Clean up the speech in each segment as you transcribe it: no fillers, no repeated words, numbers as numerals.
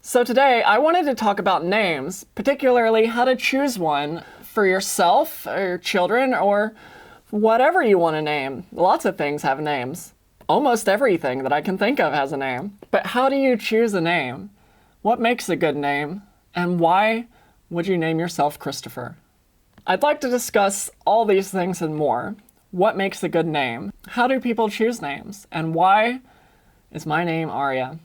So today I wanted to talk about names, particularly how to choose one for yourself or your children or whatever you want to name. Lots of things have names. Almost everything that I can think of has a name. But how do you choose a name? What makes a good name? And why would you name yourself Christopher? I'd like to discuss all these things and more. What makes a good name? How do people choose names? And why is my name Arya?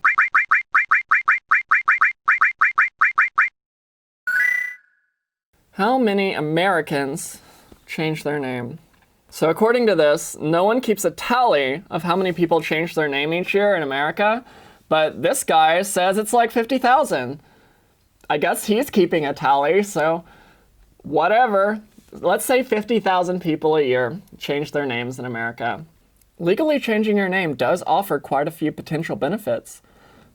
How many Americans change their name? So according to this, no one keeps a tally of how many people change their name each year in America, but this guy says it's like 50,000. I guess he's keeping a tally, so whatever. Let's say 50,000 people a year change their names in America. Legally changing your name does offer quite a few potential benefits.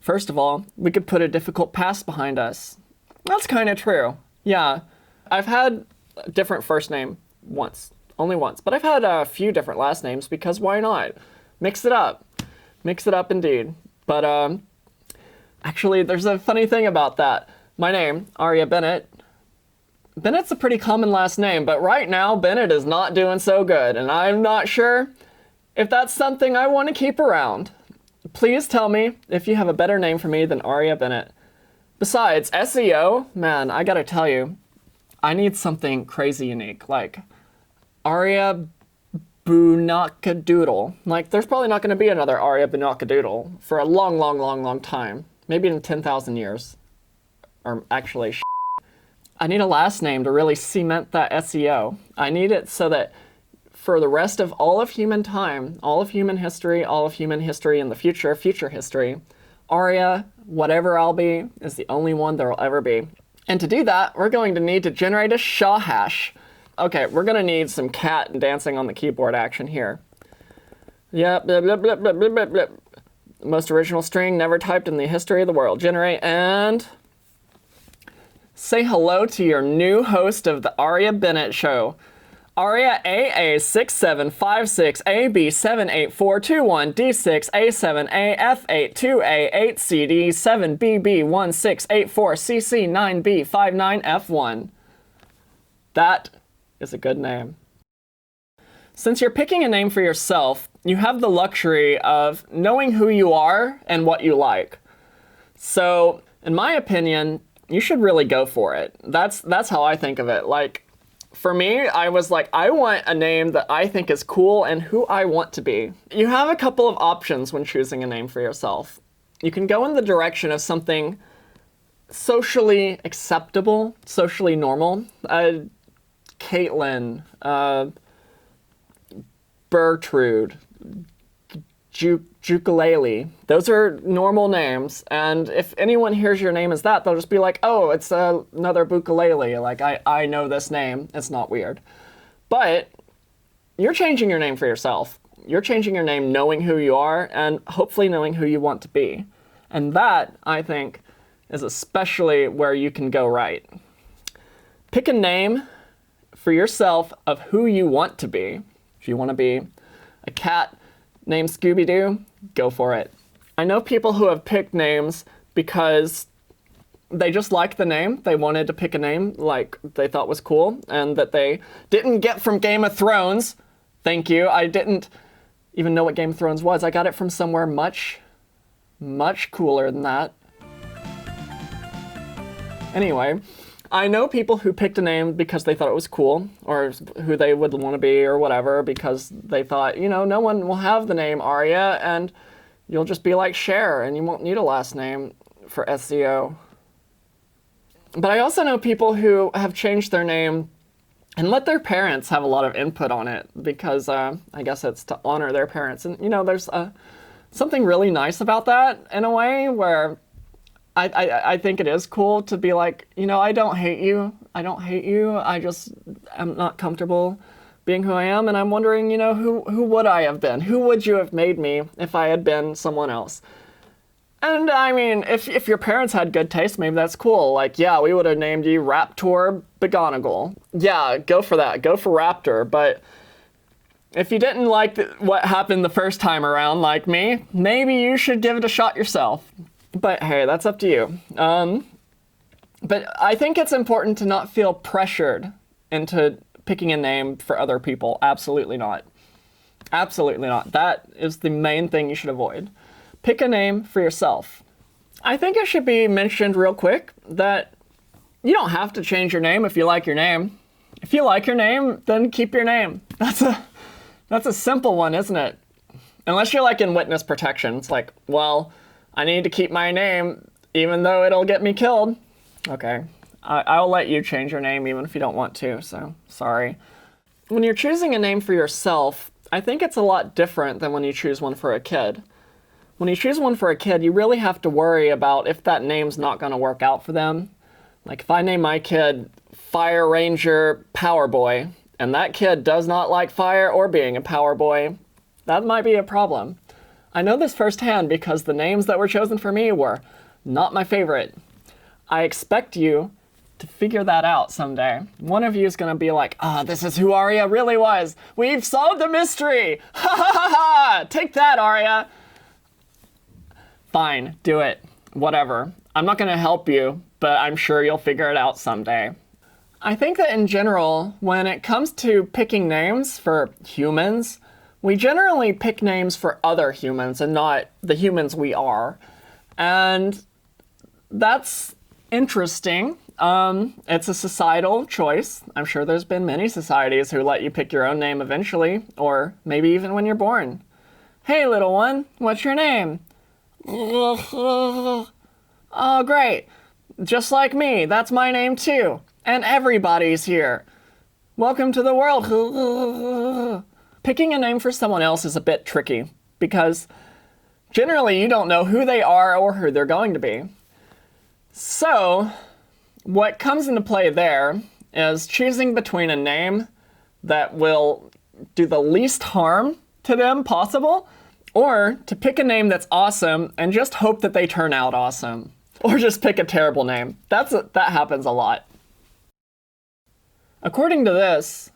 First of all, we could put a difficult past behind us. That's kind of true. Yeah, I've had a different first name only once, but I've had a few different last names because why not? Mix it up indeed. But actually, there's a funny thing about that. My name, Arya Bennett. Bennett's a pretty common last name, but right now Bennett is not doing so good, and I'm not sure if that's something I want to keep around. Please tell me if you have a better name for me than Arya Bennett. Besides, SEO, man, I gotta tell you, I need something crazy unique, like Arya Boonakadoodle. Like, there's probably not going to be another Arya Boonakadoodle for a long time. Maybe in 10,000 years. Or actually, I need a last name to really cement that SEO. I need it so that for the rest of all of human time, all of human history in the future history, Arya, whatever I'll be, is the only one there will ever be. And to do that, we're going to need to generate a SHA hash. Okay, we're going to need some cat dancing on the keyboard action here. Yeah, blah, blah, blah, blah, blah, blah, blah. Most original string never typed in the history of the world. Generate and say hello to your new host of the Arya Bennett Show. Arya AA67568B784212D6A7AF828CD7BB1684CC9B59F1. That is a good name. Since you're picking a name for yourself, you have the luxury of knowing who you are and what you like. So, in my opinion, you should really go for it. That's how I think of it. Like, for me, I was like, I want a name that I think is cool and who I want to be. You have a couple of options when choosing a name for yourself. You can go in the direction of something socially acceptable, socially normal. Caitlin, Bertrude, Ukulele. Those are normal names, and if anyone hears your name as that, they'll just be like, oh, it's another Bukulele. Like, I know this name. It's not weird. But you're changing your name for yourself. You're changing your name knowing who you are and hopefully knowing who you want to be. And that, I think, is especially where you can go right. Pick a name for yourself of who you want to be. If you want to be a cat named Scooby-Doo, go for it. I know people who have picked names because they just liked the name. They wanted to pick a name like they thought was cool and that they didn't get from Game of Thrones. Thank you. I didn't even know what Game of Thrones was. I got it from somewhere much cooler than that. Anyway, I know people who picked a name because they thought it was cool, or who they would want to be, or whatever, because they thought, you know, no one will have the name Arya, and you'll just be like Cher, and you won't need a last name for SEO. But I also know people who have changed their name and let their parents have a lot of input on it, because I guess it's to honor their parents. And, you know, there's something really nice about that, in a way, where I think it is cool to be like, you know, I don't hate you. I just am not comfortable being who I am. And I'm wondering, you know, who would I have been? Who would you have made me if I had been someone else? And I mean, if your parents had good taste, maybe that's cool. Like, yeah, we would have named you Raptor Begonagle. Yeah, go for that. Go for Raptor. But if you didn't like what happened the first time around, like me, maybe you should give it a shot yourself. But hey, that's up to you. But I think it's important to not feel pressured into picking a name for other people. Absolutely not. Absolutely not. That is the main thing you should avoid. Pick a name for yourself. I think it should be mentioned real quick that you don't have to change your name if you like your name. If you like your name, then keep your name. That's a simple one, isn't it? Unless you're like in witness protection. It's like, well, I need to keep my name even though it'll get me killed. Okay, I'll let you change your name even if you don't want to, so sorry. When you're choosing a name for yourself, I think it's a lot different than when you choose one for a kid. When you choose one for a kid, you really have to worry about if that name's not going to work out for them. Like if I name my kid Fire Ranger Power Boy, and that kid does not like fire or being a power boy, that might be a problem. I know this firsthand because the names that were chosen for me were not my favorite. I expect you to figure that out someday. One of you is going to be like, this is who Arya really was. We've solved the mystery. Ha ha ha ha. Take that, Arya. Fine, do it. Whatever. I'm not going to help you, but I'm sure you'll figure it out someday. I think that in general, when it comes to picking names for humans, we generally pick names for other humans and not the humans we are. And that's interesting. It's a societal choice. I'm sure there's been many societies who let you pick your own name eventually, or maybe even when you're born. Hey, little one, what's your name? Oh, great. Just like me, that's my name too. And everybody's here. Welcome to the world. Picking a name for someone else is a bit tricky because generally you don't know who they are or who they're going to be. So, what comes into play there is choosing between a name that will do the least harm to them possible, or to pick a name that's awesome and just hope that they turn out awesome. Or just pick a terrible name. That happens a lot. According to this,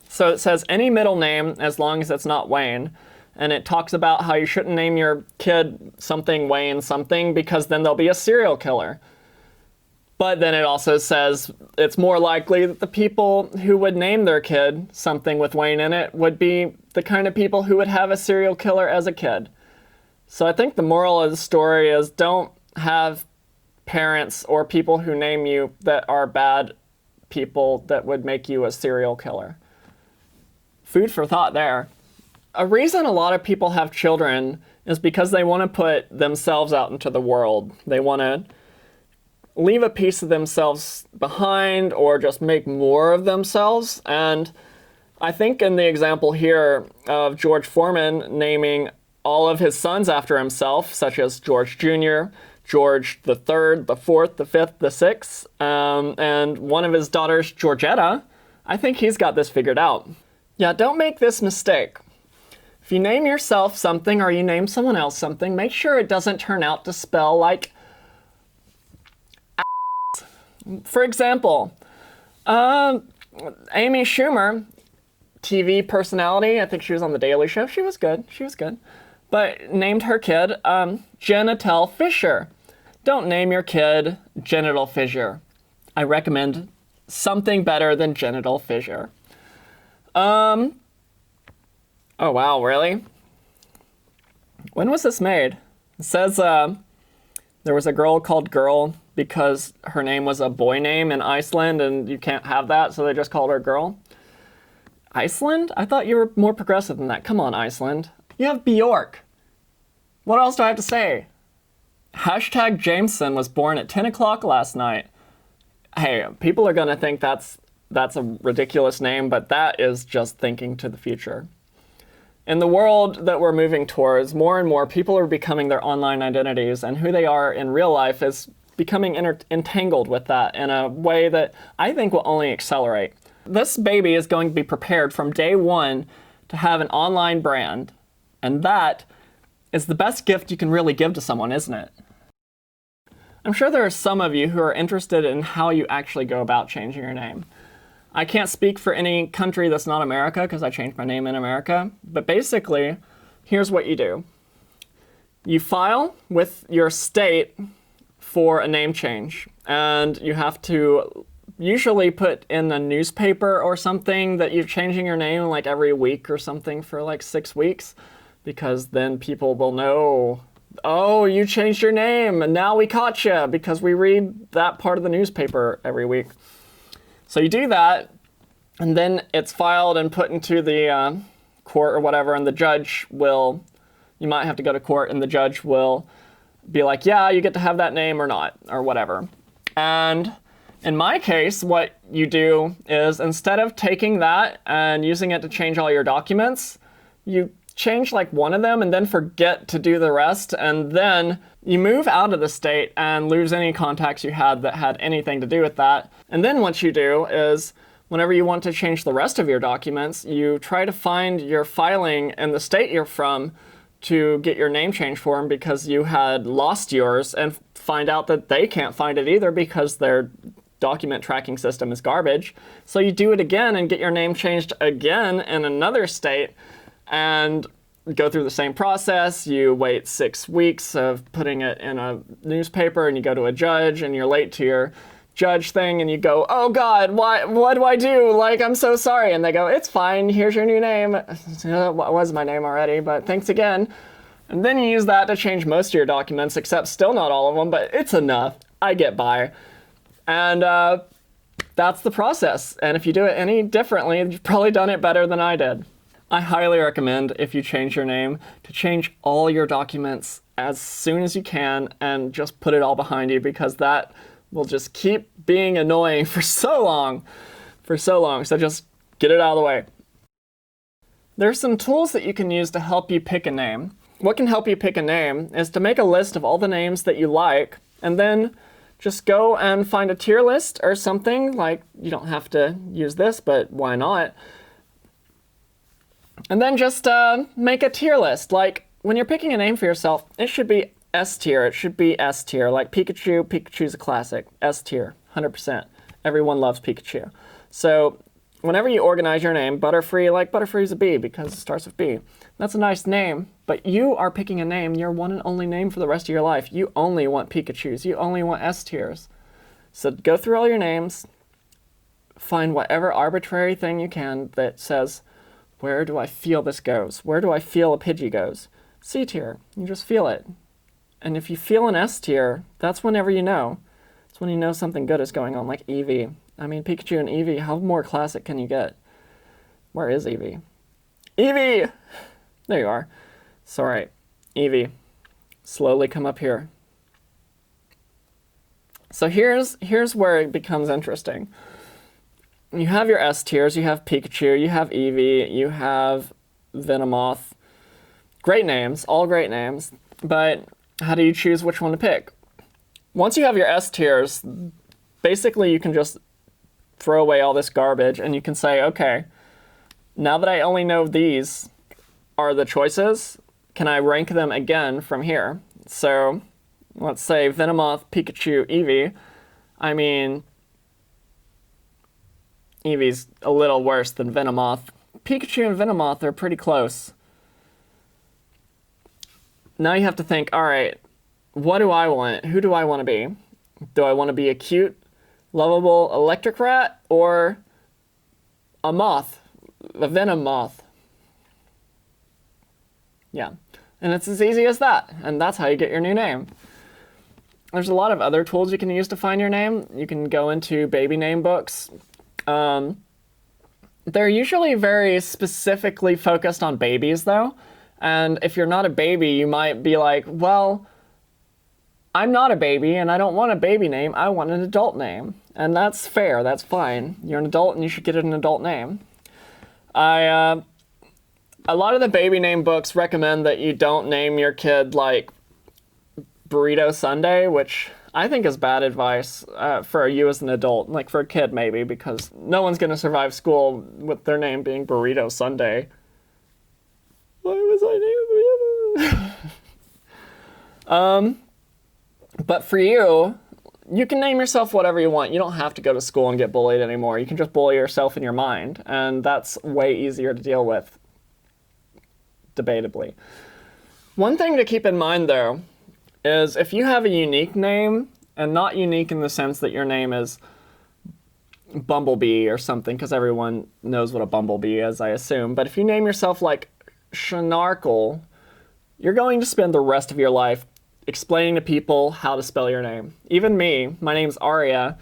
so it says any middle name as long as it's not Wayne. And it talks about how you shouldn't name your kid something Wayne something because then they'll be a serial killer. But then it also says it's more likely that the people who would name their kid something with Wayne in it would be the kind of people who would have a serial killer as a kid. So I think the moral of the story is don't have parents or people who name you that are bad people that would make you a serial killer. Food for thought there. A reason a lot of people have children is because they want to put themselves out into the world. They want to leave a piece of themselves behind or just make more of themselves. And I think in the example here of George Foreman naming all of his sons after himself, such as George Jr., George the Third, the Fourth, the Fifth, the Sixth, and one of his daughters, Georgetta, I think he's got this figured out. Yeah, don't make this mistake. If you name yourself something or you name someone else something, make sure it doesn't turn out to spell like ass. For example, Amy Schumer, TV personality, I think she was on The Daily Show. She was good. But named her kid Genital Fisher. Don't name your kid Genital Fissure. I recommend something better than Genital Fissure. Oh wow, really? When was this made? It says there was a girl called Girl because her name was a boy name in Iceland and you can't have that, so they just called her Girl. Iceland? I thought you were more progressive than that. Come on, Iceland. You have Bjork. What else do I have to say? Hashtag Jameson was born at 10 o'clock last night. Hey, people are going to think that's a ridiculous name, but that is just thinking to the future. In the world that we're moving towards, more and more people are becoming their online identities, and who they are in real life is becoming entangled with that in a way that I think will only accelerate. This baby is going to be prepared from day one to have an online brand, and that is the best gift you can really give to someone, isn't it? I'm sure there are some of you who are interested in how you actually go about changing your name. I can't speak for any country that's not America because I changed my name in America, but basically, here's what you do. You file with your state for a name change, and you have to usually put in a newspaper or something that you're changing your name like every week or something for like 6 weeks, because then people will know, oh, you changed your name and now we caught you, because we read that part of the newspaper every week. So you do that, and then it's filed and put into the court or whatever, and the judge will, you might have to go to court, and the judge will be like, yeah, you get to have that name or not, or whatever. And in my case, what you do is, instead of taking that and using it to change all your documents, you change like one of them and then forget to do the rest, and then you move out of the state and lose any contacts you had that had anything to do with that. And then what you do is, whenever you want to change the rest of your documents, you try to find your filing in the state you're from to get your name changed for them, because you had lost yours, and find out that they can't find it either because their document tracking system is garbage. So you do it again and get your name changed again in another state, and go through the same process. You wait 6 weeks of putting it in a newspaper, and you go to a judge, and you're late to your judge thing, and you go, oh God, what do I do? Like, I'm so sorry. And they go, it's fine, here's your new name. It was my name already, but thanks again. And then you use that to change most of your documents, except still not all of them, but it's enough. I get by. And that's the process. And if you do it any differently, you've probably done it better than I did. I highly recommend, if you change your name, to change all your documents as soon as you can and just put it all behind you, because that will just keep being annoying for so long. So just get it out of the way. There's some tools that you can use to help you pick a name. What can help you pick a name is to make a list of all the names that you like, and then just go and find a tier list or something. Like, you don't have to use this, but why not? And then just make a tier list. Like, when you're picking a name for yourself, it should be S tier. It should be S tier. Like Pikachu, Pikachu's a classic. S tier, 100%. Everyone loves Pikachu. So whenever you organize your name, Butterfree, like Butterfree's a B because it starts with B. That's a nice name, but you are picking a name, your one and only name for the rest of your life. You only want Pikachus. You only want S tiers. So go through all your names, find whatever arbitrary thing you can that says, where do I feel this goes? Where do I feel a Pidgey goes? C tier. You just feel it. And if you feel an S tier, that's whenever you know. It's when you know something good is going on, like Eevee. I mean, Pikachu and Eevee, how more classic can you get? Where is Eevee? Eevee! There you are. It's all right. Eevee. Slowly come up here. So here's where it becomes interesting. You have your S tiers. You have Pikachu. You have Eevee. You have Venomoth. Great names. All great names. But how do you choose which one to pick? Once you have your S tiers, basically you can just throw away all this garbage, and you can say, okay, now that I only know these are the choices, can I rank them again from here? So let's say Venomoth, Pikachu, Eevee. I mean, Eevee's a little worse than Venomoth. Pikachu and Venomoth are pretty close. Now you have to think, all right, what do I want? Who do I want to be? Do I want to be a cute, lovable electric rat, or a moth, a venom moth? Yeah, and it's as easy as that, and that's how you get your new name. There's a lot of other tools you can use to find your name. You can go into baby name books. They're usually very specifically focused on babies, though. And if you're not a baby, you might be like, well, I'm not a baby and I don't want a baby name. I want an adult name. And that's fair. That's fine. You're an adult and you should get an adult name. A lot of the baby name books recommend that you don't name your kid like Burrito Sunday, which I think is bad advice for you as an adult. Like for a kid maybe, because no one's going to survive school with their name being Burrito Sunday. Why was I named but for you, you can name yourself whatever you want. You don't have to go to school and get bullied anymore. You can just bully yourself in your mind, and that's way easier to deal with, debatably. One thing to keep in mind, though, is if you have a unique name, and not unique in the sense that your name is Bumblebee or something, because everyone knows what a bumblebee is, I assume. But if you name yourself like Schnarkle, you're going to spend the rest of your life explaining to people how to spell your name. Even me, my name's Aria.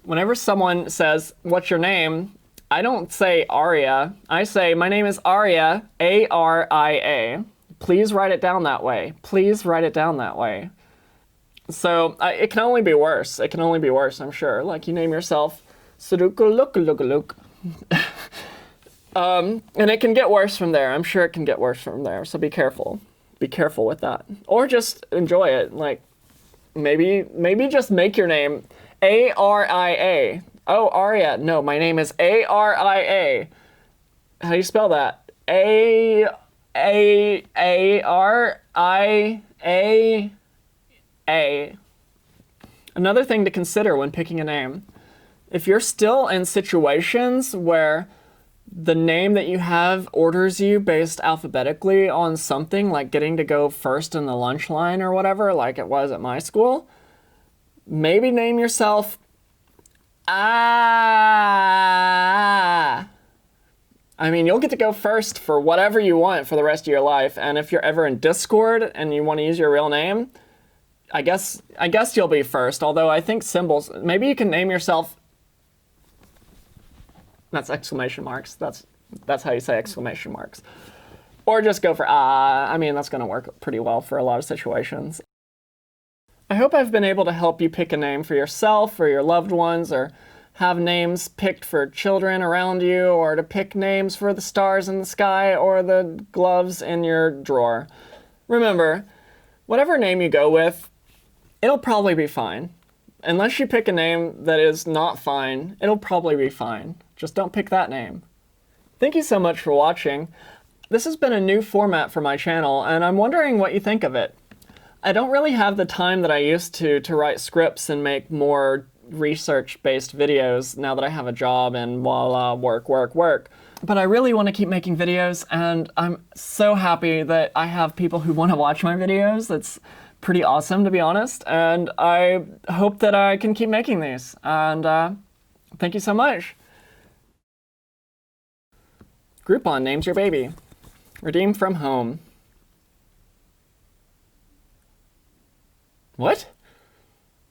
Whenever someone says, "What's your name?" I don't say Aria. I say, "My name is Aria, A-R-I-A. Please write it down that way. Please write it down that way." So it can only be worse. It can only be worse, I'm sure. Like, you name yourself Surukulukulukuluk. And it can get worse from there. I'm sure it can get worse from there. So be careful. Be careful with that. Or just enjoy it. Like, maybe just make your name A-R-I-A. Oh, Aria. No, my name is A-R-I-A. How do you spell that? A-R-I-A-A. Another thing to consider when picking a name. If you're still in situations where the name that you have orders you based alphabetically on something, like getting to go first in the lunch line or whatever, like it was at my school, maybe name yourself Ah. I mean, you'll get to go first for whatever you want for the rest of your life, and if you're ever in Discord and you want to use your real name, I guess you'll be first, although I think symbols, maybe you can name yourself, that's exclamation marks, that's how you say exclamation marks. Or just go for I mean, that's gonna work pretty well for a lot of situations. I hope I've been able to help you pick a name for yourself or your loved ones, or have names picked for children around you, or to pick names for the stars in the sky or the gloves in your drawer. Remember, whatever name you go with, it'll probably be fine. Unless you pick a name that is not fine, it'll probably be fine. Just don't pick that name. Thank you so much for watching. This has been a new format for my channel, and I'm wondering what you think of it. I don't really have the time that I used to write scripts and make more research-based videos now that I have a job and voila, work. But I really want to keep making videos, and I'm so happy that I have people who want to watch my videos. That's pretty awesome, to be honest, and I hope that I can keep making these. And thank you so much. Groupon names your baby. Redeem from home. What?